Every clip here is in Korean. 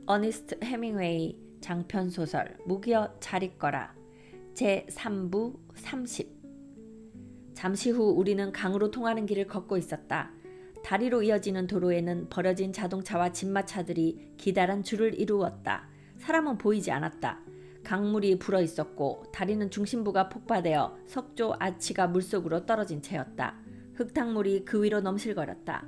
어니스트 해밍웨이 장편소설 무기여 잘 있거라 제3부 30. 잠시 후 우리는 강으로 통하는 길을 걷고 있었다. 다리로 이어지는 도로에는 버려진 자동차와 진마차들이 기다란 줄을 이루었다. 사람은 보이지 않았다. 강물이 불어 있었고 다리는 중심부가 폭파되어 석조 아치가 물속으로 떨어진 채였다. 흙탕물이 그 위로 넘실거렸다.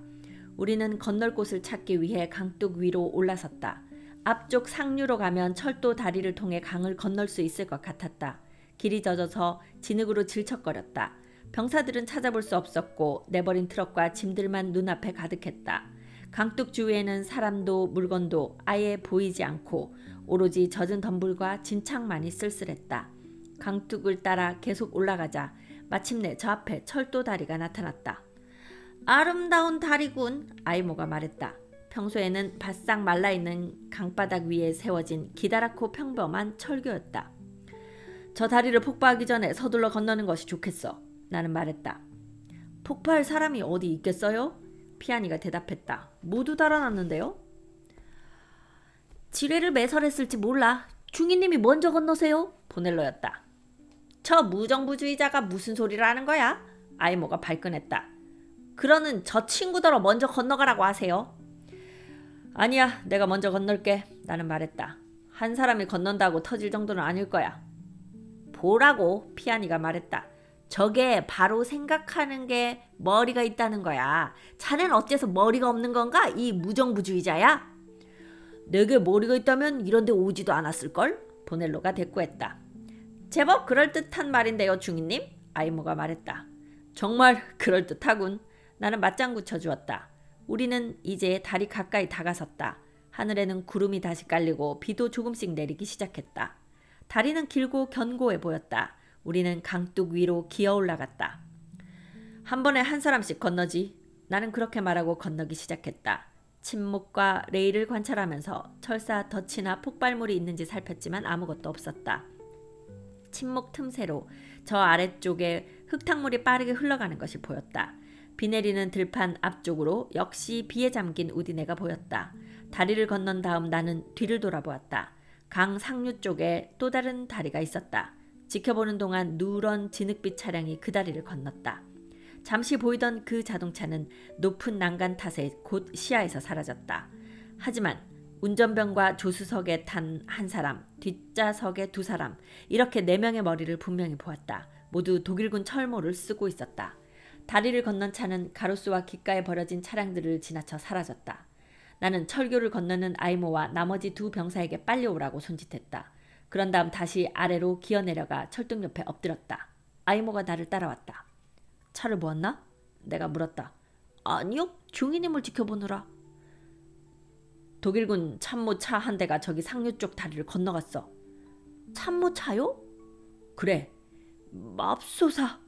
우리는 건널 곳을 찾기 위해 강둑 위로 올라섰다. 앞쪽 상류로 가면 철도 다리를 통해 강을 건널 수 있을 것 같았다. 길이 젖어서 진흙으로 질척거렸다. 병사들은 찾아볼 수 없었고 내버린 트럭과 짐들만 눈앞에 가득했다. 강둑 주위에는 사람도 물건도 아예 보이지 않고 오로지 젖은 덤불과 진창만이 쓸쓸했다. 강둑을 따라 계속 올라가자 마침내 저 앞에 철도 다리가 나타났다. 아름다운 다리군, 아이모가 말했다. 평소에는 바싹 말라있는 강바닥 위에 세워진 기다랗고 평범한 철교였다. 저 다리를 폭파하기 전에 서둘러 건너는 것이 좋겠어. 나는 말했다. 폭파할 사람이 어디 있겠어요? 피아니가 대답했다. 모두 달아났는데요? 지뢰를 매설했을지 몰라. 중이님이 먼저 건너세요. 보넬로였다. 저 무정부주의자가 무슨 소리를 하는 거야? 아이모가 발끈했다. 그러는 저 친구더러 먼저 건너가라고 하세요. 아니야, 내가 먼저 건널게. 나는 말했다. 한 사람이 건넌다고 터질 정도는 아닐 거야. 보라고, 피아니가 말했다. 저게 바로 생각하는 게 머리가 있다는 거야. 자넨 어째서 머리가 없는 건가? 이 무정부주의자야? 내게 머리가 있다면 이런 데 오지도 않았을걸? 보넬로가 대꾸했다. 제법 그럴듯한 말인데요, 중이님? 아이모가 말했다. 정말 그럴듯하군. 나는 맞장구 쳐주었다. 우리는 이제 다리 가까이 다가섰다. 하늘에는 구름이 다시 깔리고 비도 조금씩 내리기 시작했다. 다리는 길고 견고해 보였다. 우리는 강둑 위로 기어 올라갔다. 한 번에 한 사람씩 건너지. 나는 그렇게 말하고 건너기 시작했다. 침묵과 레일을 관찰하면서 철사 덫이나 폭발물이 있는지 살폈지만 아무것도 없었다. 침묵 틈새로 저 아래쪽에 흙탕물이 빠르게 흘러가는 것이 보였다. 비 내리는 들판 앞쪽으로 역시 비에 잠긴 우디네가 보였다. 다리를 건넌 다음 나는 뒤를 돌아보았다. 강 상류 쪽에 또 다른 다리가 있었다. 지켜보는 동안 누런 진흙빛 차량이 그 다리를 건넜다. 잠시 보이던 그 자동차는 높은 난간 탓에 곧 시야에서 사라졌다. 하지만 운전병과 조수석에 탄 한 사람, 뒷좌석에 두 사람, 이렇게 4명의 머리를 분명히 보았다. 모두 독일군 철모를 쓰고 있었다. 다리를 건넌 차는 가로수와 귓가에 버려진 차량들을 지나쳐 사라졌다. 나는 철교를 건너는 아이모와 나머지 2 병사에게 빨리 오라고 손짓했다. 그런 다음 다시 아래로 기어내려가 철등 옆에 엎드렸다. 아이모가 나를 따라왔다. 차를 보았나? 내가 물었다. 아니요, 중이님을 지켜보느라. 독일군 참모차 한 대가 저기 상류 쪽 다리를 건너갔어. 참모차요? 그래. 맙소사.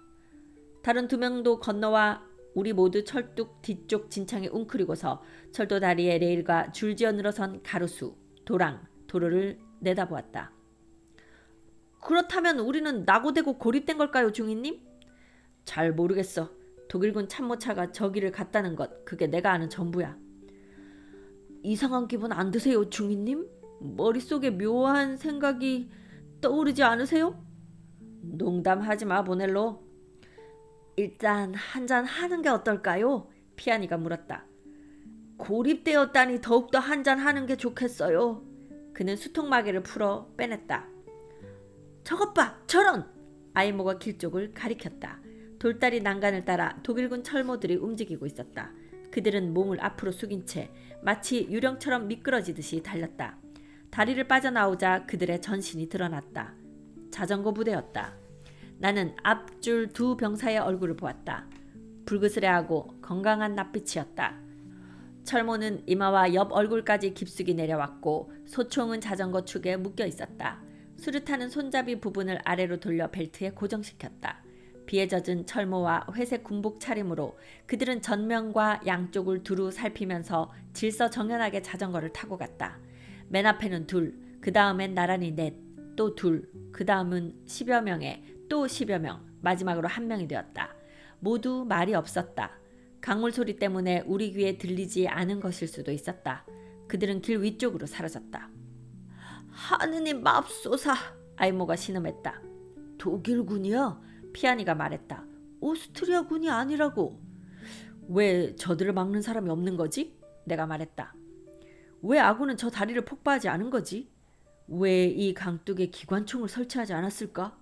다른 2명도 건너와 우리 모두 철뚝 뒤쪽 진창에 웅크리고서 철도 다리의 레일과 줄지어 늘어선 가로수, 도랑, 도로를 내다보았다. 그렇다면 우리는 낙오되고 고립된 걸까요, 중이님? 잘 모르겠어. 독일군 참모차가 저기를 갔다는 것, 그게 내가 아는 전부야. 이상한 기분 안 드세요, 중이님? 머릿속에 묘한 생각이 떠오르지 않으세요? 농담하지 마, 보넬로. 일단 한잔 하는 게 어떨까요? 피아니가 물었다. 고립되었다니 더욱더 한잔 하는 게 좋겠어요. 그는 수통마개를 풀어 빼냈다. 저것 봐, 저런! 아이모가 길 쪽을 가리켰다. 돌다리 난간을 따라 독일군 철모들이 움직이고 있었다. 그들은 몸을 앞으로 숙인 채 마치 유령처럼 미끄러지듯이 달렸다. 다리를 빠져나오자 그들의 전신이 드러났다. 자전거 부대였다. 나는 앞줄 2 병사의 얼굴을 보았다. 불그스레하고 건강한 낯빛이었다. 철모는 이마와 옆 얼굴까지 깊숙이 내려왔고 소총은 자전거 축에 묶여 있었다. 수류탄은 손잡이 부분을 아래로 돌려 벨트에 고정시켰다. 비에 젖은 철모와 회색 군복 차림으로 그들은 전면과 양쪽을 두루 살피면서 질서정연하게 자전거를 타고 갔다. 맨 앞에는 2, 그 다음엔 나란히 4, 또 2, 그 다음은 10여 명에 또 10여 명, 마지막으로 1명이 되었다. 모두 말이 없었다. 강물 소리 때문에 우리 귀에 들리지 않은 것일 수도 있었다. 그들은 길 위쪽으로 사라졌다. 하느님 맙소사, 아이모가 신음했다. 독일군이야? 피아니가 말했다. 오스트리아군이 아니라고. 왜 저들을 막는 사람이 없는 거지? 내가 말했다. 왜 아군은 저 다리를 폭파하지 않은 거지? 왜 이 강둑에 기관총을 설치하지 않았을까?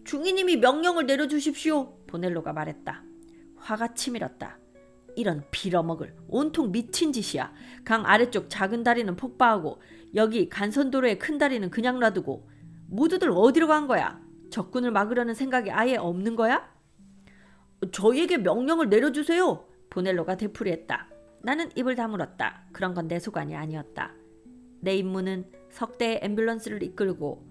중위님이 명령을 내려주십시오, 보넬로가 말했다. 화가 치밀었다. 이런 빌어먹을, 온통 미친 짓이야. 강 아래쪽 작은 다리는 폭파하고 여기 간선도로의 큰 다리는 그냥 놔두고 모두들 어디로 간 거야? 적군을 막으려는 생각이 아예 없는 거야? 저희에게 명령을 내려주세요, 보넬로가 되풀이했다. 나는 입을 다물었다. 그런 건 내 소관이 아니었다. 내 임무는 석대의 앰뷸런스를 이끌고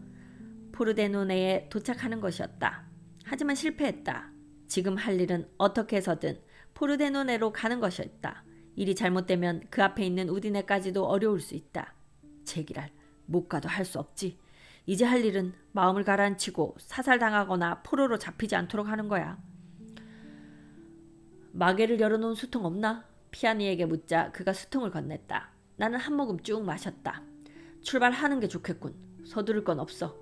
포르데노네에 도착하는 것이었다. 하지만 실패했다. 지금 할 일은 어떻게 해서든 포르데노네로 가는 것이었다. 일이 잘못되면 그 앞에 있는 우디네까지도 어려울 수 있다. 제기랄, 못 가도 할 수 없지. 이제 할 일은 마음을 가라앉히고 사살당하거나 포로로 잡히지 않도록 하는 거야. 마개를 열어놓은 수통 없나? 피아니에게 묻자 그가 수통을 건넸다. 나는 한 모금 쭉 마셨다. 출발하는 게 좋겠군. 서두를 건 없어.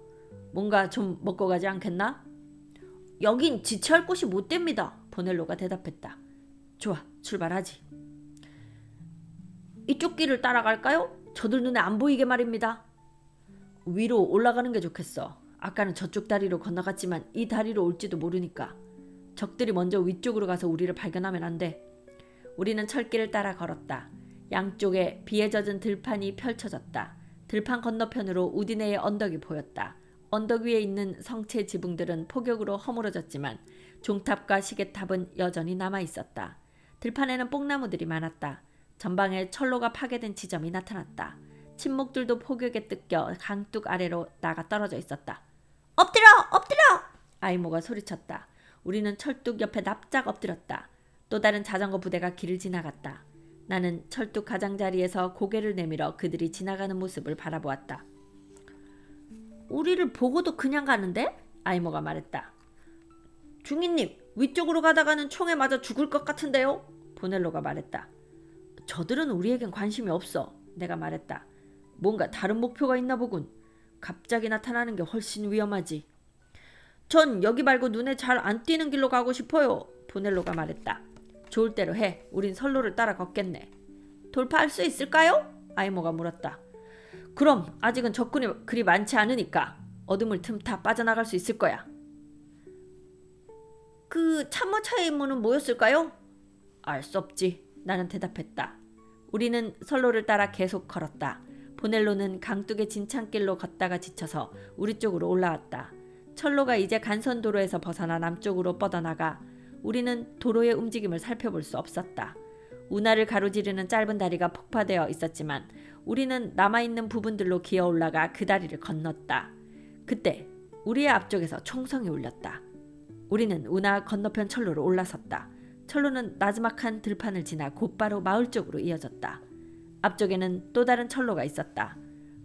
뭔가 좀 먹고 가지 않겠나? 여긴 지체할 곳이 못 됩니다, 보넬로가 대답했다. 좋아, 출발하지. 이쪽 길을 따라갈까요? 저들 눈에 안 보이게 말입니다. 위로 올라가는 게 좋겠어. 아까는 저쪽 다리로 건너갔지만 이 다리로 올지도 모르니까. 적들이 먼저 위쪽으로 가서 우리를 발견하면 안 돼. 우리는 철길을 따라 걸었다. 양쪽에 비에 젖은 들판이 펼쳐졌다. 들판 건너편으로 우디네의 언덕이 보였다. 언덕 위에 있는 성체 지붕들은 폭격으로 허물어졌지만 종탑과 시계탑은 여전히 남아있었다. 들판에는 뽕나무들이 많았다. 전방에 철로가 파괴된 지점이 나타났다. 침묵들도 폭격에 뜯겨 강둑 아래로 나가 떨어져 있었다. 엎드려! 엎드려! 아이모가 소리쳤다. 우리는 철뚝 옆에 납작 엎드렸다. 또 다른 자전거 부대가 길을 지나갔다. 나는 철뚝 가장자리에서 고개를 내밀어 그들이 지나가는 모습을 바라보았다. 우리를 보고도 그냥 가는데? 아이모가 말했다. 중위님, 위쪽으로 가다가는 총에 맞아 죽을 것 같은데요? 보넬로가 말했다. 저들은 우리에겐 관심이 없어. 내가 말했다. 뭔가 다른 목표가 있나 보군. 갑자기 나타나는 게 훨씬 위험하지. 전 여기 말고 눈에 잘 안 띄는 길로 가고 싶어요, 보넬로가 말했다. 좋을 대로 해. 우린 선로를 따라 걷겠네. 돌파할 수 있을까요? 아이모가 물었다. 그럼 아직은 적군이 그리 많지 않으니까 어둠을 틈타 빠져나갈 수 있을 거야. 그 참모차의 임무는 뭐였을까요? 알 수 없지. 나는 대답했다. 우리는 선로를 따라 계속 걸었다. 보넬로는 강둑의 진창길로 걷다가 지쳐서 우리 쪽으로 올라왔다. 철로가 이제 간선도로에서 벗어나 남쪽으로 뻗어나가 우리는 도로의 움직임을 살펴볼 수 없었다. 운하를 가로지르는 짧은 다리가 폭파되어 있었지만 우리는 남아있는 부분들로 기어 올라가 그 다리를 건넜다. 그때 우리의 앞쪽에서 총성이 울렸다. 우리는 운하 건너편 철로로 올라섰다. 철로는 나지막한 들판을 지나 곧바로 마을 쪽으로 이어졌다. 앞쪽에는 또 다른 철로가 있었다.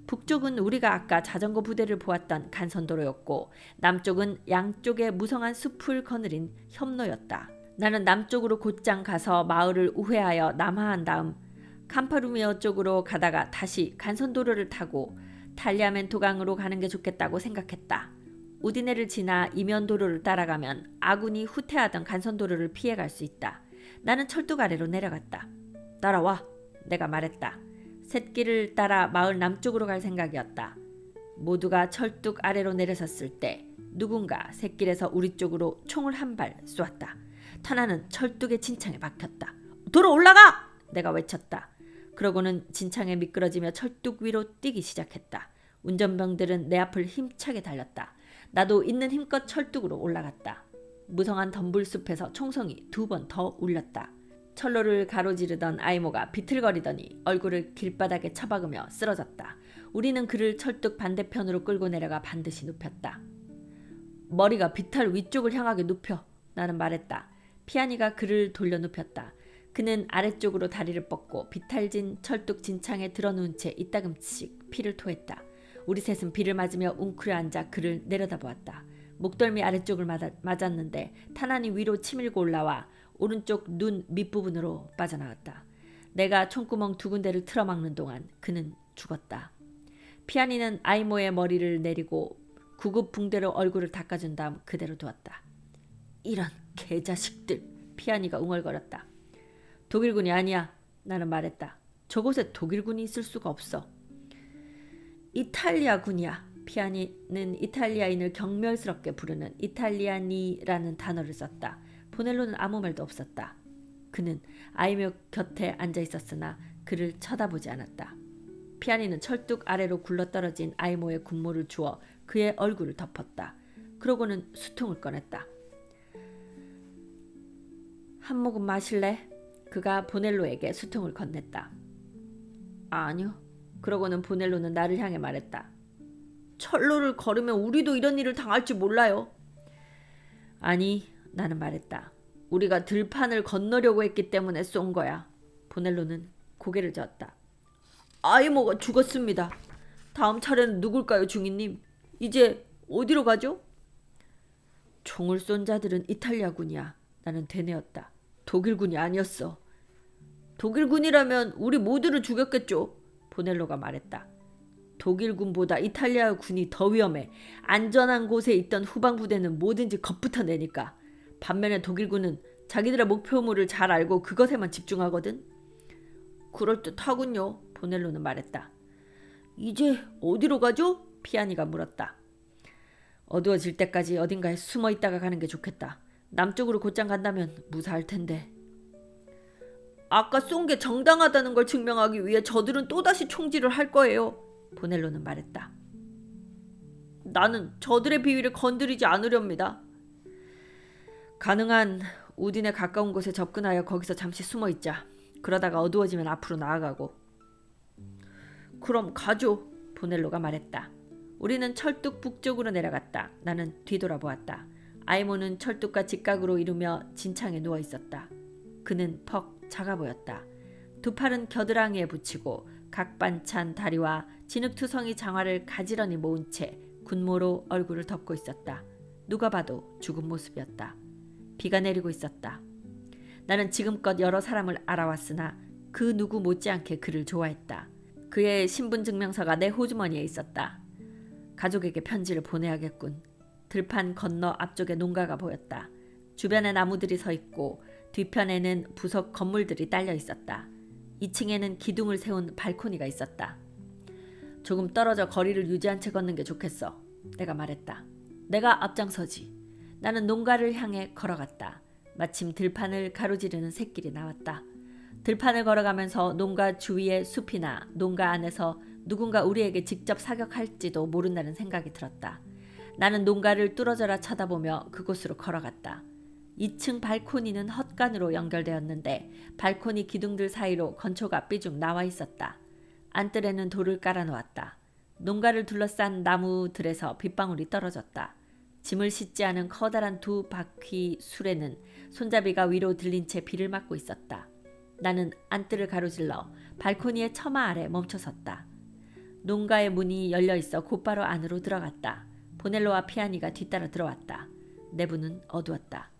북쪽은 우리가 아까 자전거 부대를 보았던 간선도로였고 남쪽은 양쪽에 무성한 숲을 거느린 협로였다. 나는 남쪽으로 곧장 가서 마을을 우회하여 남하한 다음 캄파루미어 쪽으로 가다가 다시 간선도로를 타고 탈리아멘토강으로 가는 게 좋겠다고 생각했다. 우디네를 지나 이면도로를 따라가면 아군이 후퇴하던 간선도로를 피해갈 수 있다. 나는 철뚝 아래로 내려갔다. 따라와, 내가 말했다. 샛길을 따라 마을 남쪽으로 갈 생각이었다. 모두가 철뚝 아래로 내려섰을 때 누군가 샛길에서 우리 쪽으로 총을 한 발 쏘았다. 탄환은 철뚝의 진창에 박혔다. 도로 올라가! 내가 외쳤다. 그러고는 진창에 미끄러지며 철뚝 위로 뛰기 시작했다. 운전병들은 내 앞을 힘차게 달렸다. 나도 있는 힘껏 철뚝으로 올라갔다. 무성한 덤불숲에서 총성이 2번 더 울렸다. 철로를 가로지르던 아이모가 비틀거리더니 얼굴을 길바닥에 처박으며 쓰러졌다. 우리는 그를 철뚝 반대편으로 끌고 내려가 반드시 눕혔다. 머리가 비탈 위쪽을 향하게 눕혀. 나는 말했다. 피아니가 그를 돌려 눕혔다. 그는 아래쪽으로 다리를 뻗고 비탈진 철뚝 진창에 드러누운 채 이따금씩 피를 토했다. 우리 셋은 비를 맞으며 웅크려 앉아 그를 내려다보았다. 목덜미 아래쪽을 맞았는데 탄환이 위로 치밀고 올라와 오른쪽 눈 밑부분으로 빠져나왔다. 내가 총구멍 2군데를 틀어막는 동안 그는 죽었다. 피아니는 아이모의 머리를 내리고 구급 붕대로 얼굴을 닦아준 다음 그대로 두었다. 이런 개자식들, 피아니가 웅얼거렸다. 독일군이 아니야, 나는 말했다. 저곳에 독일군이 있을 수가 없어. 이탈리아군이야. 피아니는 이탈리아인을 경멸스럽게 부르는 이탈리아니라는 단어를 썼다. 보넬로는 아무 말도 없었다. 그는 아이모 곁에 앉아 있었으나 그를 쳐다보지 않았다. 피아니는 철뚝 아래로 굴러떨어진 아이모의 군모를 주어 그의 얼굴을 덮었다. 그러고는 수통을 꺼냈다. 한 모금 마실래? 그가 보넬로에게 수통을 건넸다. 아니요. 그러고는 보넬로는 나를 향해 말했다. 철로를 걸으면 우리도 이런 일을 당할지 몰라요. 아니, 나는 말했다. 우리가 들판을 건너려고 했기 때문에 쏜 거야. 보넬로는 고개를 저었다. 아이모가 죽었습니다. 다음 차례는 누굴까요, 중위님? 이제 어디로 가죠? 총을 쏜 자들은 이탈리아군이야. 나는 되뇌었다. 독일군이 아니었어. 독일군이라면 우리 모두를 죽였겠죠. 보넬로가 말했다. 독일군보다 이탈리아 군이 더 위험해. 안전한 곳에 있던 후방부대는 뭐든지 겁부터 내니까. 반면에 독일군은 자기들의 목표물을 잘 알고 그것에만 집중하거든. 그럴듯하군요. 보넬로는 말했다. 이제 어디로 가죠? 피아니가 물었다. 어두워질 때까지 어딘가에 숨어 있다가 가는 게 좋겠다. 남쪽으로 곧장 간다면 무사할 텐데. 아까 쏜 게 정당하다는 걸 증명하기 위해 저들은 또다시 총질을 할 거예요. 보넬로는 말했다. 나는 저들의 비위를 건드리지 않으렵니다. 가능한 우딘에 가까운 곳에 접근하여 거기서 잠시 숨어 있자. 그러다가 어두워지면 앞으로 나아가고. 그럼 가죠. 보넬로가 말했다. 우리는 철뚝 북쪽으로 내려갔다. 나는 뒤돌아보았다. 아이모는 철뚝과 직각으로 이루며 진창에 누워 있었다. 그는 퍽 작아 보였다. 두 팔은 겨드랑이에 붙이고 각반찬 다리와 진흙투성이 장화를 가지런히 모은 채 군모로 얼굴을 덮고 있었다. 누가 봐도 죽은 모습이었다. 비가 내리고 있었다. 나는 지금껏 여러 사람을 알아왔으나 그 누구 못지않게 그를 좋아했다. 그의 신분증명서가 내 호주머니에 있었다. 가족에게 편지를 보내야겠군. 들판 건너 앞쪽에 농가가 보였다. 주변에 나무들이 서 있고 뒤편에는 부석 건물들이 딸려 있었다. 2층에는 기둥을 세운 발코니가 있었다. 조금 떨어져 거리를 유지한 채 걷는 게 좋겠어. 내가 말했다. 내가 앞장서지. 나는 농가를 향해 걸어갔다. 마침 들판을 가로지르는 샛길이 나왔다. 들판을 걸어가면서 농가 주위의 숲이나 농가 안에서 누군가 우리에게 직접 사격할지도 모른다는 생각이 들었다. 나는 농가를 뚫어져라 쳐다보며 그곳으로 걸어갔다. 2층 발코니는 헛간으로 연결되었는데 발코니 기둥들 사이로 건초가 삐죽 나와 있었다. 안뜰에는 돌을 깔아놓았다. 농가를 둘러싼 나무들에서 빗방울이 떨어졌다. 짐을 싣지 않은 커다란 2바퀴 수레는 손잡이가 위로 들린 채 비를 맞고 있었다. 나는 안뜰을 가로질러 발코니의 처마 아래 멈춰섰다. 농가의 문이 열려있어 곧바로 안으로 들어갔다. 보넬로와 피아니가 뒤따라 들어왔다. 내부는 어두웠다.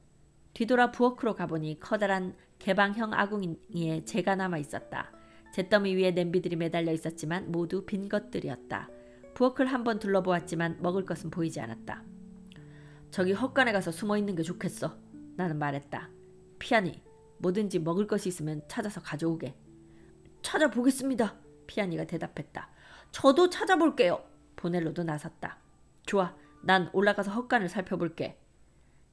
뒤돌아 부엌으로 가보니 커다란 개방형 아궁이에 재가 남아있었다. 잿더미 위에 냄비들이 매달려 있었지만 모두 빈 것들이었다. 부엌을 한번 둘러보았지만 먹을 것은 보이지 않았다. 저기 헛간에 가서 숨어있는 게 좋겠어. 나는 말했다. 피아니, 뭐든지 먹을 것이 있으면 찾아서 가져오게. 찾아보겠습니다. 피아니가 대답했다. 저도 찾아볼게요. 보넬로도 나섰다. 좋아, 난 올라가서 헛간을 살펴볼게.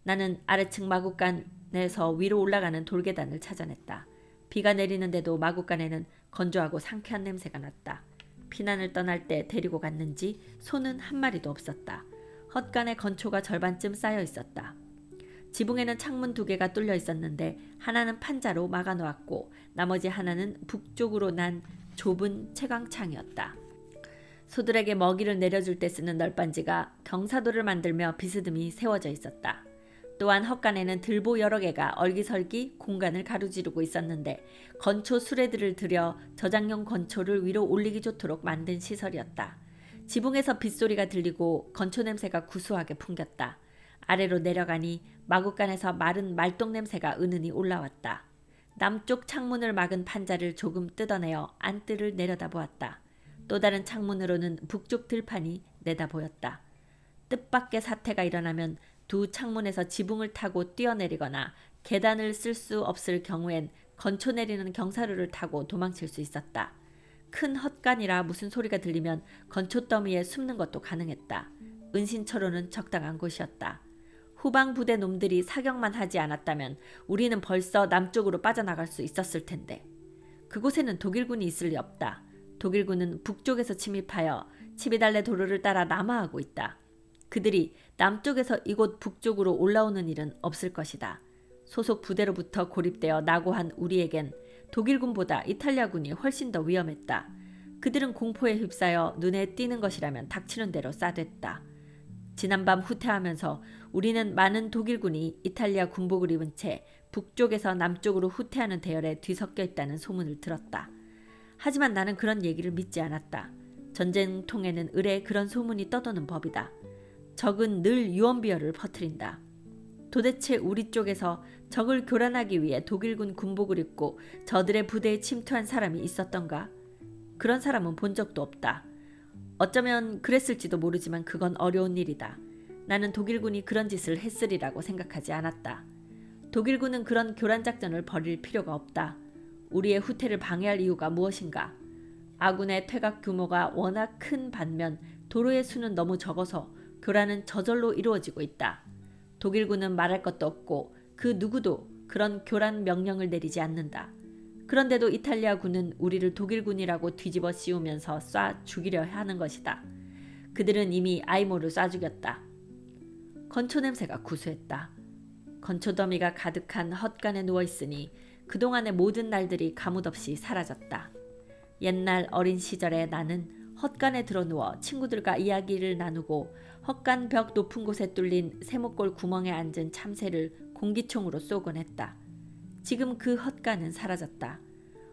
나는 아래층 마구간에서 위로 올라가는 돌계단을 찾아냈다. 비가 내리는데도 마구간에는 건조하고 상쾌한 냄새가 났다. 피난을 떠날 때 데리고 갔는지 소는 한 마리도 없었다. 헛간에 건초가 절반쯤 쌓여 있었다. 지붕에는 창문 2개가 뚫려 있었는데 하나는 판자로 막아놓았고 나머지 하나는 북쪽으로 난 좁은 채광창이었다. 소들에게 먹이를 내려줄 때 쓰는 널빤지가 경사도를 만들며 비스듬히 세워져 있었다. 또한 헛간에는 들보 여러 개가 얼기설기 공간을 가로지르고 있었는데 건초 수레들을 들여 저장용 건초를 위로 올리기 좋도록 만든 시설이었다. 지붕에서 빗소리가 들리고 건초 냄새가 구수하게 풍겼다. 아래로 내려가니 마구간에서 마른 말똥 냄새가 은은히 올라왔다. 남쪽 창문을 막은 판자를 조금 뜯어내어 안뜰을 내려다보았다. 또 다른 창문으로는 북쪽 들판이 내다보였다. 뜻밖의 사태가 일어나면 두 창문에서 지붕을 타고 뛰어내리거나 계단을 쓸 수 없을 경우엔 건초 내리는 경사로를 타고 도망칠 수 있었다. 큰 헛간이라 무슨 소리가 들리면 건초 더미에 숨는 것도 가능했다. 은신처로는 적당한 곳이었다. 후방 부대 놈들이 사격만 하지 않았다면 우리는 벌써 남쪽으로 빠져나갈 수 있었을 텐데. 그곳에는 독일군이 있을 리 없다. 독일군은 북쪽에서 침입하여 치비달레 도로를 따라 남하하고 있다. 그들이 남쪽에서 이곳 북쪽으로 올라오는 일은 없을 것이다. 소속 부대로부터 고립되어 낙오한 우리에겐 독일군보다 이탈리아군이 훨씬 더 위험했다. 그들은 공포에 휩싸여 눈에 띄는 것이라면 닥치는 대로 싸댔다. 지난밤 후퇴하면서 우리는 많은 독일군이 이탈리아 군복을 입은 채 북쪽에서 남쪽으로 후퇴하는 대열에 뒤섞여 있다는 소문을 들었다. 하지만 나는 그런 얘기를 믿지 않았다. 전쟁통에는 의례 그런 소문이 떠도는 법이다. 적은 늘 유언비어를 퍼뜨린다. 도대체 우리 쪽에서 적을 교란하기 위해 독일군 군복을 입고 저들의 부대에 침투한 사람이 있었던가? 그런 사람은 본 적도 없다. 어쩌면 그랬을지도 모르지만 그건 어려운 일이다. 나는 독일군이 그런 짓을 했으리라고 생각하지 않았다. 독일군은 그런 교란 작전을 벌일 필요가 없다. 우리의 후퇴를 방해할 이유가 무엇인가? 아군의 퇴각 규모가 워낙 큰 반면 도로의 수는 너무 적어서 교란은 저절로 이루어지고 있다. 독일군은 말할 것도 없고 그 누구도 그런 교란 명령을 내리지 않는다. 그런데도 이탈리아군은 우리를 독일군이라고 뒤집어 씌우면서 쏴 죽이려 하는 것이다. 그들은 이미 아이모를 쏴 죽였다. 건초 냄새가 구수했다. 건초 더미가 가득한 헛간에 누워있으니 그동안의 모든 날들이 가뭇없이 사라졌다. 옛날 어린 시절에 나는 헛간에 들어누워 친구들과 이야기를 나누고 헛간 벽 높은 곳에 뚫린 세모골 구멍에 앉은 참새를 공기총으로 쏘곤 했다. 지금 그 헛간은 사라졌다.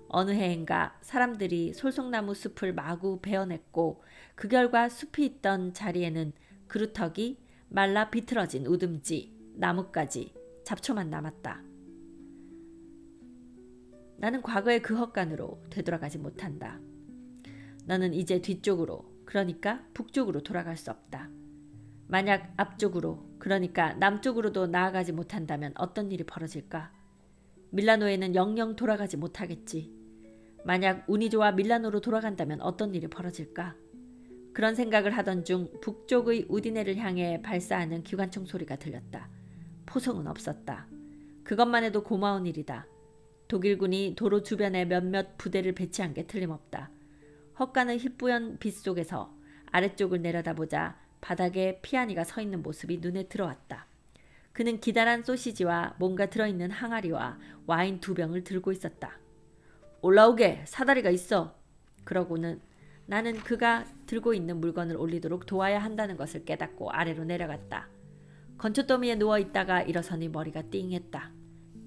어느 해인가 사람들이 솔송나무 숲을 마구 베어냈고 그 결과 숲이 있던 자리에는 그루터기, 말라 비틀어진 우듬지, 나뭇가지, 잡초만 남았다. 나는 과거의 그 헛간으로 되돌아가지 못한다. 나는 이제 뒤쪽으로, 그러니까 북쪽으로 돌아갈 수 없다. 만약 앞쪽으로, 그러니까 남쪽으로도 나아가지 못한다면 어떤 일이 벌어질까? 밀라노에는 영영 돌아가지 못하겠지. 만약 운이 좋아 밀라노로 돌아간다면 어떤 일이 벌어질까? 그런 생각을 하던 중 북쪽의 우디네를 향해 발사하는 기관총 소리가 들렸다. 포성은 없었다. 그것만 해도 고마운 일이다. 독일군이 도로 주변에 몇몇 부대를 배치한 게 틀림없다. 헛간의 희뿌연 빛 속에서 아래쪽을 내려다보자 바닥에 피아니가 서 있는 모습이 눈에 들어왔다. 그는 기다란 소시지와 뭔가 들어있는 항아리와 와인 2병을 들고 있었다. 올라오게, 사다리가 있어. 그러고는 나는 그가 들고 있는 물건을 올리도록 도와야 한다는 것을 깨닫고 아래로 내려갔다. 건초더미에 누워있다가 일어서니 머리가 띵했다.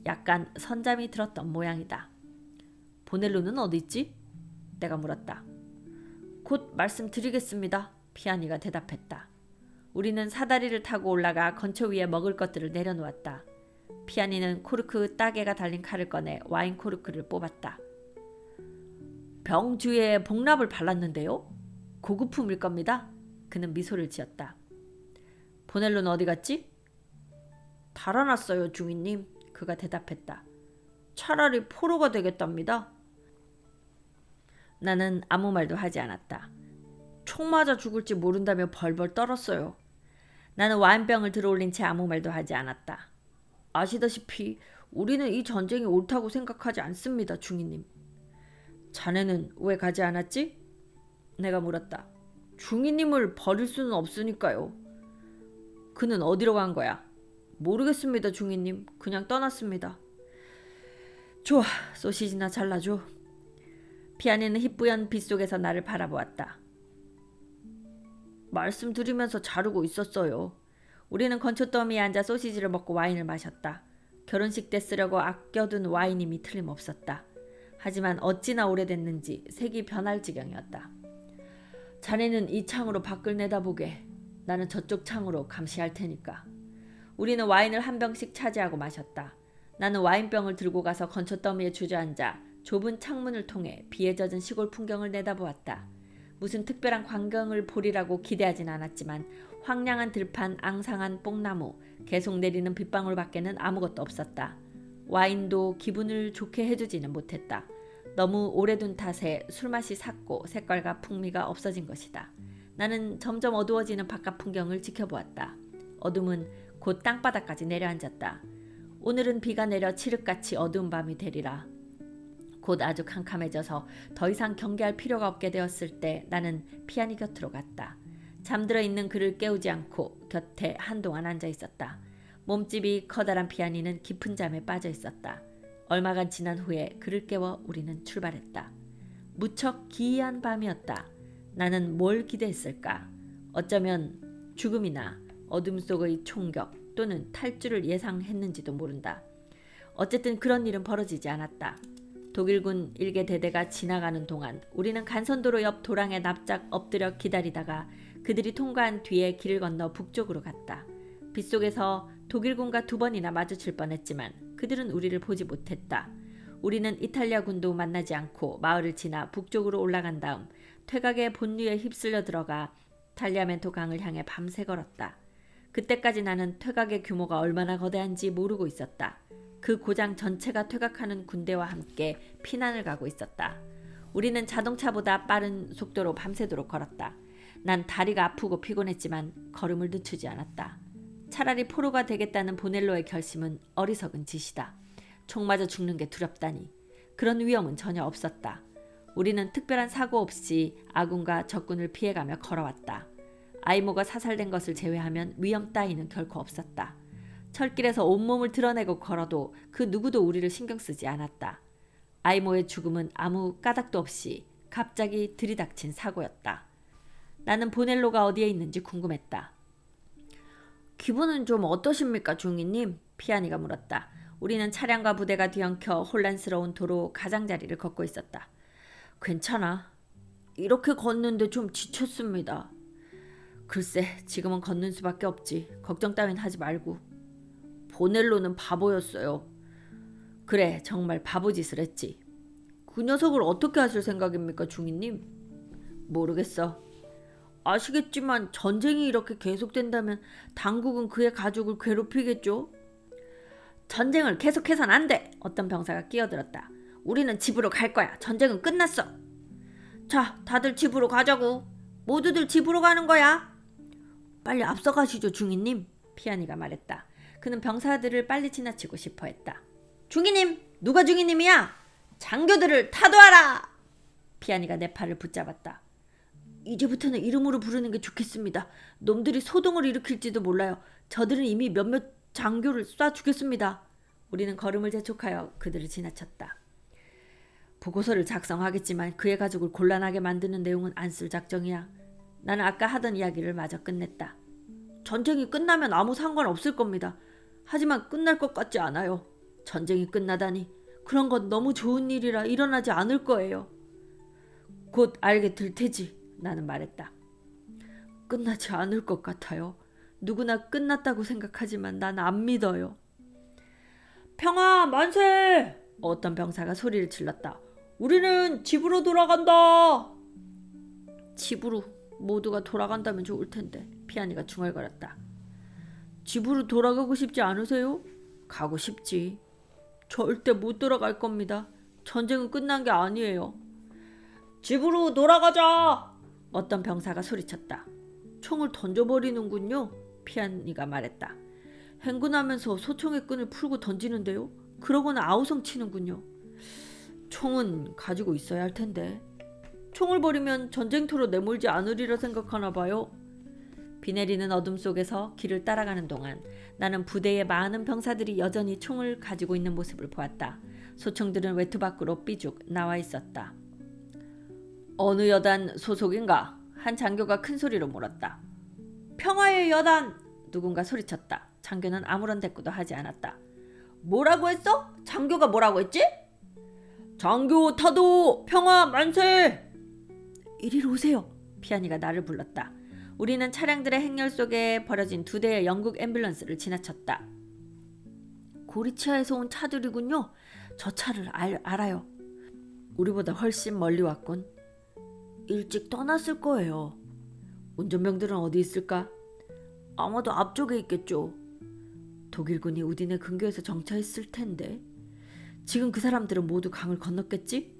약간 선잠이 들었던 모양이다. 보넬로는 어디 있지? 내가 물었다. 곧 말씀드리겠습니다. 피아니가 대답했다. 우리는 사다리를 타고 올라가 건초 위에 먹을 것들을 내려놓았다. 피아니는 코르크 따개가 달린 칼을 꺼내 와인 코르크를 뽑았다. 병 주위에 복납을 발랐는데요. 고급품일 겁니다. 그는 미소를 지었다. 보넬로는 어디 갔지? 달아났어요, 중위님. 그가 대답했다. 차라리 포로가 되겠답니다. 나는 아무 말도 하지 않았다. 총 맞아 죽을지 모른다며 벌벌 떨었어요. 나는 와인병을 들어올린 채 아무 말도 하지 않았다. 아시다시피 우리는 이 전쟁이 옳다고 생각하지 않습니다, 중위님. 자네는 왜 가지 않았지? 내가 물었다. 중위님을 버릴 수는 없으니까요. 그는 어디로 간 거야? 모르겠습니다, 중위님. 그냥 떠났습니다. 좋아, 소시지나 잘라줘. 피아니는 희뿌연 빛 속에서 나를 바라보았다. 말씀드리면서 자르고 있었어요. 우리는 건초더미에 앉아 소시지를 먹고 와인을 마셨다. 결혼식 때 쓰려고 아껴둔 와인임이 틀림없었다. 하지만 어찌나 오래됐는지 색이 변할 지경이었다. 자네는 이 창으로 밖을 내다보게. 나는 저쪽 창으로 감시할 테니까. 우리는 와인을 한 병씩 차지하고 마셨다. 나는 와인병을 들고 가서 건초더미에 주저앉아 좁은 창문을 통해 비에 젖은 시골 풍경을 내다보았다. 무슨 특별한 광경을 보리라고 기대하진 않았지만 황량한 들판, 앙상한 뽕나무, 계속 내리는 빗방울 밖에는 아무것도 없었다. 와인도 기분을 좋게 해주지는 못했다. 너무 오래 둔 탓에 술맛이 삭고 색깔과 풍미가 없어진 것이다. 나는 점점 어두워지는 바깥 풍경을 지켜보았다. 어둠은 곧 땅바닥까지 내려앉았다. 오늘은 비가 내려 칠흑같이 어두운 밤이 되리라. 곧 아주 캄캄해져서 더 이상 경계할 필요가 없게 되었을 때 나는 피아니 곁으로 갔다. 잠들어 있는 그를 깨우지 않고 곁에 한동안 앉아 있었다. 몸집이 커다란 피아니는 깊은 잠에 빠져 있었다. 얼마간 지난 후에 그를 깨워 우리는 출발했다. 무척 기이한 밤이었다. 나는 뭘 기대했을까? 어쩌면 죽음이나 어둠 속의 총격 또는 탈주를 예상했는지도 모른다. 어쨌든 그런 일은 벌어지지 않았다. 독일군 일개 대대가 지나가는 동안 우리는 간선도로 옆 도랑에 납작 엎드려 기다리다가 그들이 통과한 뒤에 길을 건너 북쪽으로 갔다. 빗속에서 독일군과 2번이나 마주칠 뻔했지만 그들은 우리를 보지 못했다. 우리는 이탈리아군도 만나지 않고 마을을 지나 북쪽으로 올라간 다음 퇴각의 본류에 휩쓸려 들어가 탈리아멘토 강을 향해 밤새 걸었다. 그때까지 나는 퇴각의 규모가 얼마나 거대한지 모르고 있었다. 그 고장 전체가 퇴각하는 군대와 함께 피난을 가고 있었다. 우리는 자동차보다 빠른 속도로 밤새도록 걸었다. 난 다리가 아프고 피곤했지만 걸음을 늦추지 않았다. 차라리 포로가 되겠다는 보넬로의 결심은 어리석은 짓이다. 총 맞아 죽는 게 두렵다니. 그런 위험은 전혀 없었다. 우리는 특별한 사고 없이 아군과 적군을 피해가며 걸어왔다. 아이모가 사살된 것을 제외하면 위험 따위는 결코 없었다. 철길에서 온몸을 드러내고 걸어도 그 누구도 우리를 신경 쓰지 않았다. 아이모의 죽음은 아무 까닭도 없이 갑자기 들이닥친 사고였다. 나는 보넬로가 어디에 있는지 궁금했다. 기분은 좀 어떠십니까, 중위님? 피아니가 물었다. 우리는 차량과 부대가 뒤엉켜 혼란스러운 도로 가장자리를 걷고 있었다. 괜찮아. 이렇게 걷는데 좀 지쳤습니다. 글쎄, 지금은 걷는 수밖에 없지. 걱정 따윈 하지 말고. 보넬로는 바보였어요. 그래, 정말 바보짓을 했지. 그 녀석을 어떻게 하실 생각입니까, 중위님? 모르겠어. 아시겠지만 전쟁이 이렇게 계속된다면 당국은 그의 가족을 괴롭히겠죠? 전쟁을 계속해선 안 돼! 어떤 병사가 끼어들었다. 우리는 집으로 갈 거야. 전쟁은 끝났어. 자, 다들 집으로 가자고. 모두들 집으로 가는 거야. 빨리 앞서가시죠, 중위님. 피아니가 말했다. 그는 병사들을 빨리 지나치고 싶어 했다. 중위님! 누가 중위님이야? 장교들을 타도하라! 피아니가 내 팔을 붙잡았다. 이제부터는 이름으로 부르는 게 좋겠습니다. 놈들이 소동을 일으킬지도 몰라요. 저들은 이미 몇몇 장교를 쏴 죽였습니다. 우리는 걸음을 재촉하여 그들을 지나쳤다. 보고서를 작성하겠지만 그의 가족을 곤란하게 만드는 내용은 안 쓸 작정이야. 나는 아까 하던 이야기를 마저 끝냈다. 전쟁이 끝나면 아무 상관없을 겁니다. 하지만 끝날 것 같지 않아요. 전쟁이 끝나다니. 그런 건 너무 좋은 일이라 일어나지 않을 거예요. 곧 알게 될 테지. 나는 말했다. 끝나지 않을 것 같아요. 누구나 끝났다고 생각하지만 난 안 믿어요. 평화 만세! 어떤 병사가 소리를 질렀다. 우리는 집으로 돌아간다. 집으로 모두가 돌아간다면 좋을 텐데. 피아니가 중얼거렸다. 집으로 돌아가고 싶지 않으세요? 가고 싶지. 절대 못 돌아갈 겁니다. 전쟁은 끝난 게 아니에요. 집으로 돌아가자! 어떤 병사가 소리쳤다. 총을 던져버리는군요. 피아니가 말했다. 행군하면서 소총의 끈을 풀고 던지는데요. 그러고는 아우성 치는군요. 총은 가지고 있어야 할 텐데. 총을 버리면 전쟁터로 내몰지 않으리라 생각하나 봐요. 비 내리는 어둠 속에서 길을 따라가는 동안 나는 부대의 많은 병사들이 여전히 총을 가지고 있는 모습을 보았다. 소총들은 외투 밖으로 삐죽 나와 있었다. 어느 여단 소속인가? 한 장교가 큰 소리로 물었다. 평화의 여단! 누군가 소리쳤다. 장교는 아무런 대꾸도 하지 않았다. 뭐라고 했어? 장교가 뭐라고 했지? 장교 타도 평화 만세! 이리로 오세요. 피아니가 나를 불렀다. 우리는 차량들의 행렬 속에 버려진 2대의 영국 앰뷸런스를 지나쳤다. 고리치아에서 온 차들이군요. 저 차를 알아요. 우리보다 훨씬 멀리 왔군. 일찍 떠났을 거예요. 운전병들은 어디 있을까? 아마도 앞쪽에 있겠죠. 독일군이 우딘의 근교에서 정차했을 텐데. 지금 그 사람들은 모두 강을 건넜겠지?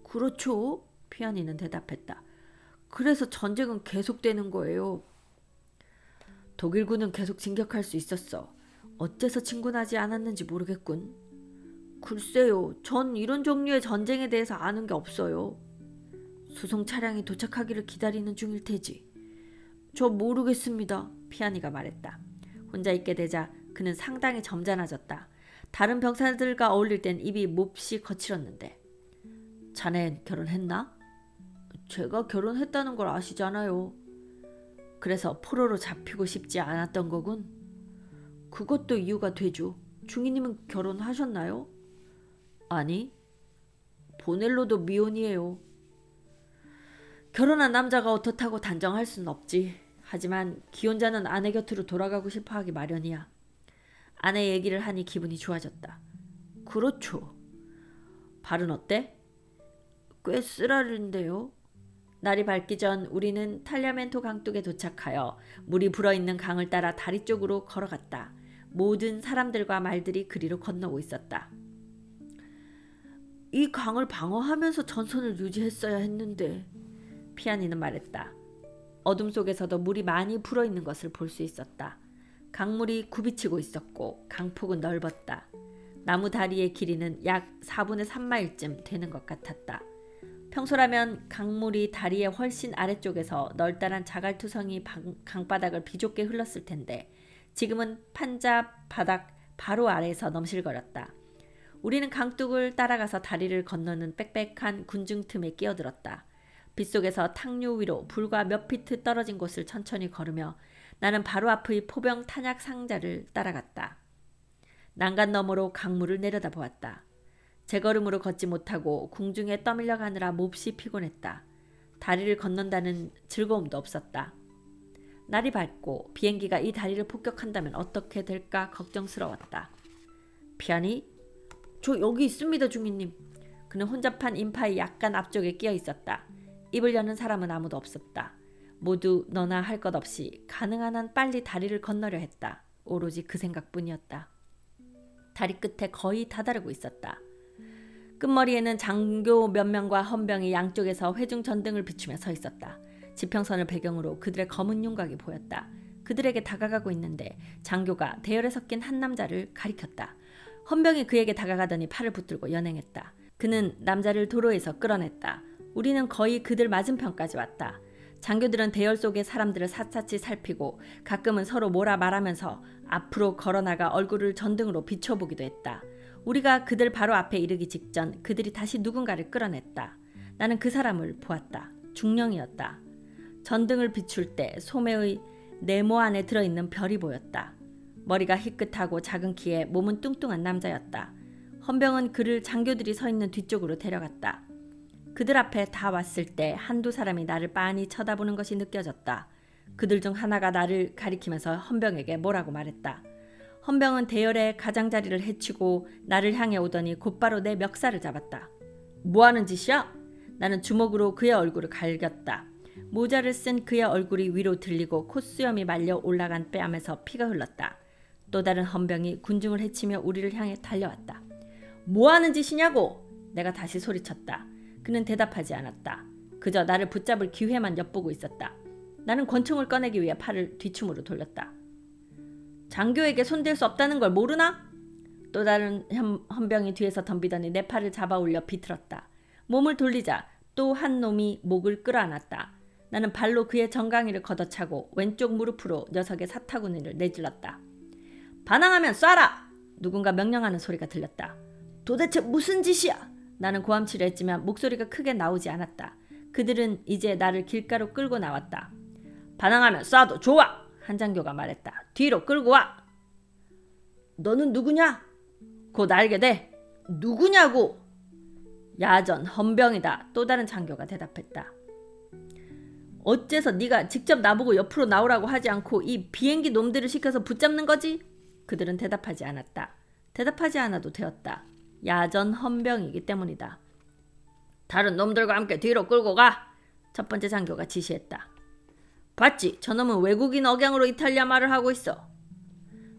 그렇죠. 피아니는 대답했다. 그래서 전쟁은 계속되는 거예요. 독일군은 계속 진격할 수 있었어. 어째서 진군하지 않았는지 모르겠군. 글쎄요. 전 이런 종류의 전쟁에 대해서 아는 게 없어요. 수송 차량이 도착하기를 기다리는 중일 테지. 저 모르겠습니다. 피아니가 말했다. 혼자 있게 되자 그는 상당히 점잖아졌다. 다른 병사들과 어울릴 땐 입이 몹시 거칠었는데. 자넨 결혼했나? 제가 결혼했다는 걸 아시잖아요. 그래서 포로로 잡히고 싶지 않았던 거군. 그것도 이유가 되죠. 중이님은 결혼하셨나요? 아니, 보넬로도 미혼이에요. 결혼한 남자가 어떻다고 단정할 순 없지. 하지만 기혼자는 아내 곁으로 돌아가고 싶어하기 마련이야. 아내 얘기를 하니 기분이 좋아졌다. 그렇죠. 발은 어때? 꽤 쓰라린데요. 날이 밝기 전 우리는 탈리아멘토 강둑에 도착하여 물이 불어있는 강을 따라 다리 쪽으로 걸어갔다. 모든 사람들과 말들이 그리로 건너고 있었다. 이 강을 방어하면서 전선을 유지했어야 했는데, 피아니는 말했다. 어둠 속에서도 물이 많이 불어있는 것을 볼 수 있었다. 강물이 굽이치고 있었고 강폭은 넓었다. 나무 다리의 길이는 약 4분의 3마일쯤 되는 것 같았다. 평소라면 강물이 다리의 훨씬 아래쪽에서 널따란 자갈투성이 강바닥을 비좁게 흘렀을 텐데 지금은 판자 바닥 바로 아래에서 넘실거렸다. 우리는 강둑을 따라가서 다리를 건너는 빽빽한 군중 틈에 끼어들었다. 빗속에서 탕류 위로 불과 몇 피트 떨어진 곳을 천천히 걸으며 나는 바로 앞의 포병 탄약 상자를 따라갔다. 난간 너머로 강물을 내려다보았다. 제 걸음으로 걷지 못하고 궁중에 떠밀려 가느라 몹시 피곤했다. 다리를 건넌다는 즐거움도 없었다. 날이 밝고 비행기가 이 다리를 폭격한다면 어떻게 될까 걱정스러웠다. 피아니? 저 여기 있습니다, 중위님. 그는 혼잡한 인파의 약간 앞쪽에 끼어 있었다. 입을 여는 사람은 아무도 없었다. 모두 너나 할 것 없이 가능한 한 빨리 다리를 건너려 했다. 오로지 그 생각뿐이었다. 다리 끝에 거의 다다르고 있었다. 끝머리에는 장교 몇 명과 헌병이 양쪽에서 회중 전등을 비추며 서 있었다. 지평선을 배경으로 그들의 검은 윤곽이 보였다. 그들에게 다가가고 있는데 장교가 대열에 섞인 한 남자를 가리켰다. 헌병이 그에게 다가가더니 팔을 붙들고 연행했다. 그는 남자를 도로에서 끌어냈다. 우리는 거의 그들 맞은편까지 왔다. 장교들은 대열 속의 사람들을 샅샅이 살피고 가끔은 서로 뭐라 말하면서 앞으로 걸어나가 얼굴을 전등으로 비춰보기도 했다. 우리가 그들 바로 앞에 이르기 직전 그들이 다시 누군가를 끌어냈다. 나는 그 사람을 보았다. 중령이었다. 전등을 비출 때 소매의 네모 안에 들어있는 별이 보였다. 머리가 희끗하고 작은 키에 몸은 뚱뚱한 남자였다. 헌병은 그를 장교들이 서 있는 뒤쪽으로 데려갔다. 그들 앞에 다 왔을 때 한두 사람이 나를 빤히 쳐다보는 것이 느껴졌다. 그들 중 하나가 나를 가리키면서 헌병에게 뭐라고 말했다. 헌병은 대열의 가장자리를 헤치고 나를 향해 오더니 곧바로 내 멱살을 잡았다. 뭐하는 짓이야? 나는 주먹으로 그의 얼굴을 갈겼다. 모자를 쓴 그의 얼굴이 위로 들리고 콧수염이 말려 올라간 뺨에서 피가 흘렀다. 또 다른 헌병이 군중을 헤치며 우리를 향해 달려왔다. 뭐하는 짓이냐고! 내가 다시 소리쳤다. 그는 대답하지 않았다. 그저 나를 붙잡을 기회만 엿보고 있었다. 나는 권총을 꺼내기 위해 팔을 뒤춤으로 돌렸다. 장교에게 손댈 수 없다는 걸 모르나? 또 다른 헌병이 뒤에서 덤비더니 내 팔을 잡아 올려 비틀었다. 몸을 돌리자 또 한 놈이 목을 끌어안았다. 나는 발로 그의 정강이를 걷어차고 왼쪽 무릎으로 녀석의 사타구니를 내질렀다. 반항하면 쏴라! 누군가 명령하는 소리가 들렸다. 도대체 무슨 짓이야? 나는 고함치려 했지만 목소리가 크게 나오지 않았다. 그들은 이제 나를 길가로 끌고 나왔다. 반항하면 쏴도 좋아! 한 장교가 말했다. 뒤로 끌고 와! 너는 누구냐? 곧 알게 돼. 누구냐고! 야전 헌병이다. 또 다른 장교가 대답했다. 어째서 네가 직접 나보고 옆으로 나오라고 하지 않고 이 비행기 놈들을 시켜서 붙잡는 거지? 그들은 대답하지 않았다. 대답하지 않아도 되었다. 야전 헌병이기 때문이다. 다른 놈들과 함께 뒤로 끌고 가! 첫 번째 장교가 지시했다. 봤지? 저놈은 외국인 억양으로 이탈리아 말을 하고 있어.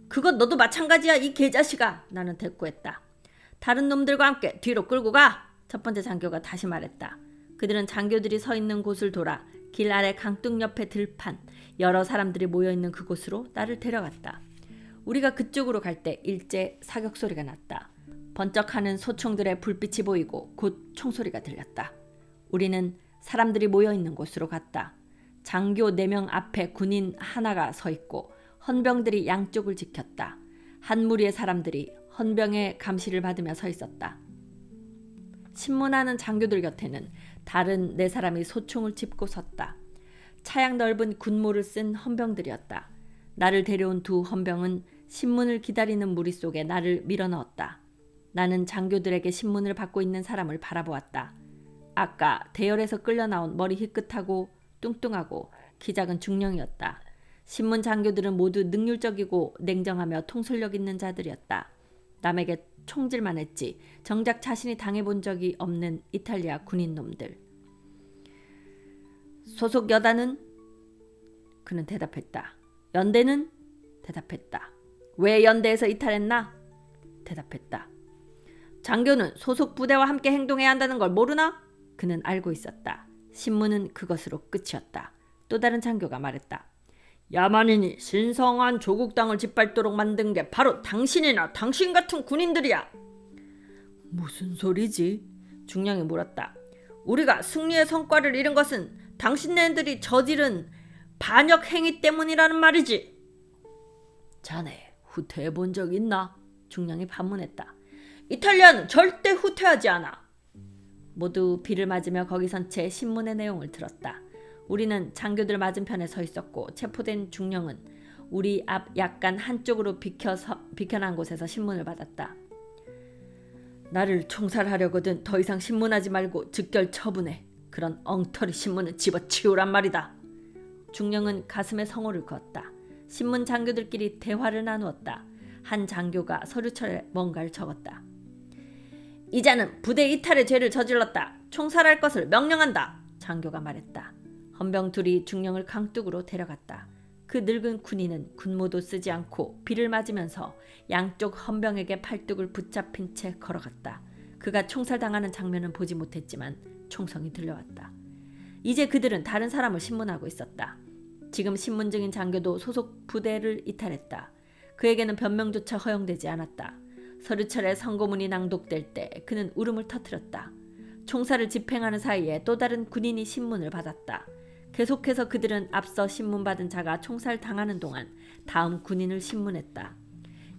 그건 너도 마찬가지야, 이 개자식아! 나는 대꾸했다. 다른 놈들과 함께 뒤로 끌고 가! 첫 번째 장교가 다시 말했다. 그들은 장교들이 서 있는 곳을 돌아 길 아래 강둑 옆에 들판, 여러 사람들이 모여있는 그곳으로 나를 데려갔다. 우리가 그쪽으로 갈 때 일제 사격 소리가 났다. 번쩍하는 소총들의 불빛이 보이고 곧 총소리가 들렸다. 우리는 사람들이 모여있는 곳으로 갔다. 장교 4명 앞에 군인 하나가 서 있고 헌병들이 양쪽을 지켰다. 한 무리의 사람들이 헌병의 감시를 받으며 서 있었다. 신문하는 장교들 곁에는 다른 4사람이 소총을 짚고 섰다. 차양 넓은 군모를 쓴 헌병들이었다. 나를 데려온 2 헌병은 신문을 기다리는 무리 속에 나를 밀어넣었다. 나는 장교들에게 신문을 받고 있는 사람을 바라보았다. 아까 대열에서 끌려나온 머리 희끗하고 뚱뚱하고 키 작은 중령이었다. 신문 장교들은 모두 능률적이고 냉정하며 통솔력 있는 자들이었다. 남에게 총질만 했지 정작 자신이 당해본 적이 없는 이탈리아 군인놈들. 소속 여단은? 그는 대답했다. 연대는? 대답했다. 왜 연대에서 이탈했나? 대답했다. 장교는 소속 부대와 함께 행동해야 한다는 걸 모르나? 그는 알고 있었다. 신문은 그것으로 끝이었다. 또 다른 장교가 말했다. 야만인이 신성한 조국 땅을 짓밟도록 만든 게 바로 당신이나 당신 같은 군인들이야. 무슨 소리지? 중령이 물었다. 우리가 승리의 성과를 이룬 것은 당신네들이 저지른 반역 행위 때문이라는 말이지. 자네 후퇴해 본 적 있나? 중령이 반문했다. 이탈리아는 절대 후퇴하지 않아. 모두 비를 맞으며 거기 선 채 신문의 내용을 들었다. 우리는 장교들 맞은편에 서 있었고 체포된 중령은 우리 앞 약간 한쪽으로 비켜난 곳에서 신문을 받았다. 나를 총살하려거든 더 이상 신문하지 말고 즉결 처분해. 그런 엉터리 신문은 집어치우란 말이다. 중령은 가슴에 성호를 그었다. 신문 장교들끼리 대화를 나누었다. 한 장교가 서류철에 뭔가를 적었다. 이자는 부대 이탈의 죄를 저질렀다. 총살할 것을 명령한다. 장교가 말했다. 헌병 둘이 중령을 강둑으로 데려갔다. 그 늙은 군인은 군모도 쓰지 않고 비를 맞으면서 양쪽 헌병에게 팔뚝을 붙잡힌 채 걸어갔다. 그가 총살당하는 장면은 보지 못했지만 총성이 들려왔다. 이제 그들은 다른 사람을 신문하고 있었다. 지금 신문 중인 장교도 소속 부대를 이탈했다. 그에게는 변명조차 허용되지 않았다. 서류철에 선고문이 낭독될 때 그는 울음을 터뜨렸다. 총살을 집행하는 사이에 또 다른 군인이 신문을 받았다. 계속해서 그들은 앞서 신문받은 자가 총살당하는 동안 다음 군인을 신문했다.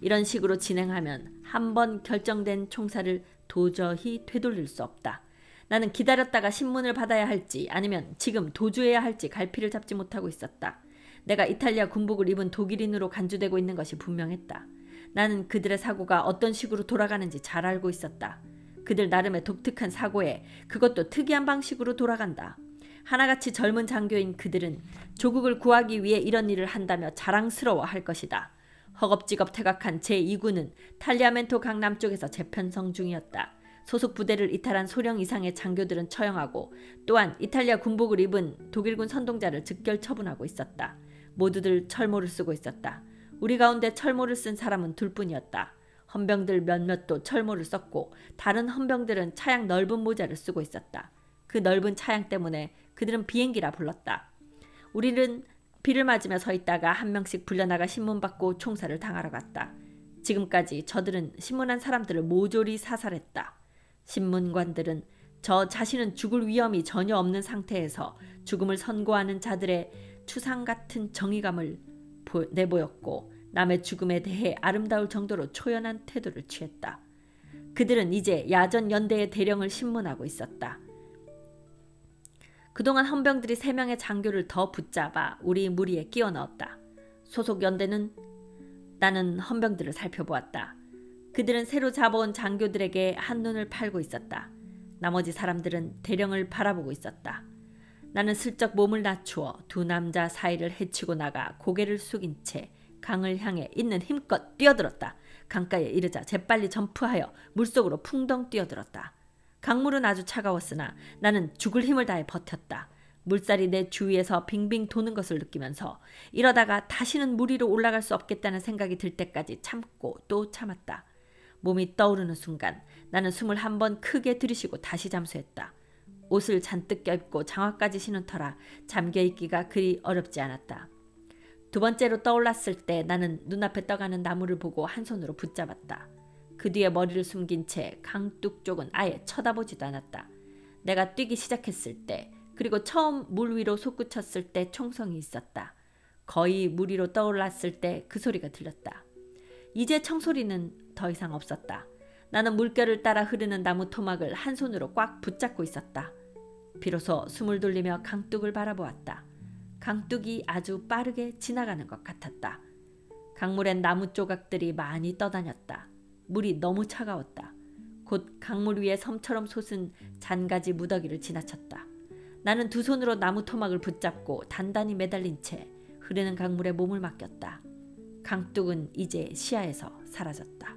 이런 식으로 진행하면 한 번 결정된 총살을 도저히 되돌릴 수 없다. 나는 기다렸다가 신문을 받아야 할지 아니면 지금 도주해야 할지 갈피를 잡지 못하고 있었다. 내가 이탈리아 군복을 입은 독일인으로 간주되고 있는 것이 분명했다. 나는 그들의 사고가 어떤 식으로 돌아가는지 잘 알고 있었다. 그들 나름의 독특한 사고에 그것도 특이한 방식으로 돌아간다. 하나같이 젊은 장교인 그들은 조국을 구하기 위해 이런 일을 한다며 자랑스러워할 것이다. 허겁지겁 퇴각한 제2군은 탈리아멘토 강 남쪽에서 재편성 중이었다. 소속 부대를 이탈한 소령 이상의 장교들은 처형하고 또한 이탈리아 군복을 입은 독일군 선동자를 즉결 처분하고 있었다. 모두들 철모를 쓰고 있었다. 우리 가운데 철모를 쓴 사람은 둘뿐이었다. 헌병들 몇몇도 철모를 썼고 다른 헌병들은 차양 넓은 모자를 쓰고 있었다. 그 넓은 차양 때문에 그들은 비행기라 불렀다. 우리는 비를 맞으며 서 있다가 한 명씩 불려나가 신문 받고 총살을 당하러 갔다. 지금까지 저들은 신문한 사람들을 모조리 사살했다. 신문관들은 저 자신은 죽을 위험이 전혀 없는 상태에서 죽음을 선고하는 자들의 추상 같은 정의감을 내보였고 남의 죽음에 대해 아름다울 정도로 초연한 태도를 취했다. 그들은 이제 야전 연대의 대령을 신문하고 있었다. 그동안 헌병들이 3명의 장교를 더 붙잡아 우리 무리에 끼워 넣었다. 소속 연대는? 나는 헌병들을 살펴보았다. 그들은 새로 잡아온 장교들에게 한눈을 팔고 있었다. 나머지 사람들은 대령을 바라보고 있었다. 나는 슬쩍 몸을 낮추어 2 남자 사이를 헤치고 나가 고개를 숙인 채 강을 향해 있는 힘껏 뛰어들었다. 강가에 이르자 재빨리 점프하여 물속으로 풍덩 뛰어들었다. 강물은 아주 차가웠으나 나는 죽을 힘을 다해 버텼다. 물살이 내 주위에서 빙빙 도는 것을 느끼면서 이러다가 다시는 물 위로 올라갈 수 없겠다는 생각이 들 때까지 참고 또 참았다. 몸이 떠오르는 순간 나는 숨을 한 번 크게 들이쉬고 다시 잠수했다. 옷을 잔뜩 껴입고 장화까지 신은 터라 잠겨있기가 그리 어렵지 않았다. 두 번째로 떠올랐을 때 나는 눈앞에 떠가는 나무를 보고 한 손으로 붙잡았다. 그 뒤에 머리를 숨긴 채 강둑 쪽은 아예 쳐다보지도 않았다. 내가 뛰기 시작했을 때 그리고 처음 물 위로 솟구쳤을 때 총성이 있었다. 거의 물 위로 떠올랐을 때 그 소리가 들렸다. 이제 청소리는 더 이상 없었다. 나는 물결을 따라 흐르는 나무 토막을 한 손으로 꽉 붙잡고 있었다. 비로소 숨을 돌리며 강둑을 바라보았다. 강둑이 아주 빠르게 지나가는 것 같았다. 강물엔 나무 조각들이 많이 떠다녔다. 물이 너무 차가웠다. 곧 강물 위에 섬처럼 솟은 잔가지 무더기를 지나쳤다. 나는 두 손으로 나무 토막을 붙잡고 단단히 매달린 채 흐르는 강물에 몸을 맡겼다. 강둑은 이제 시야에서 사라졌다.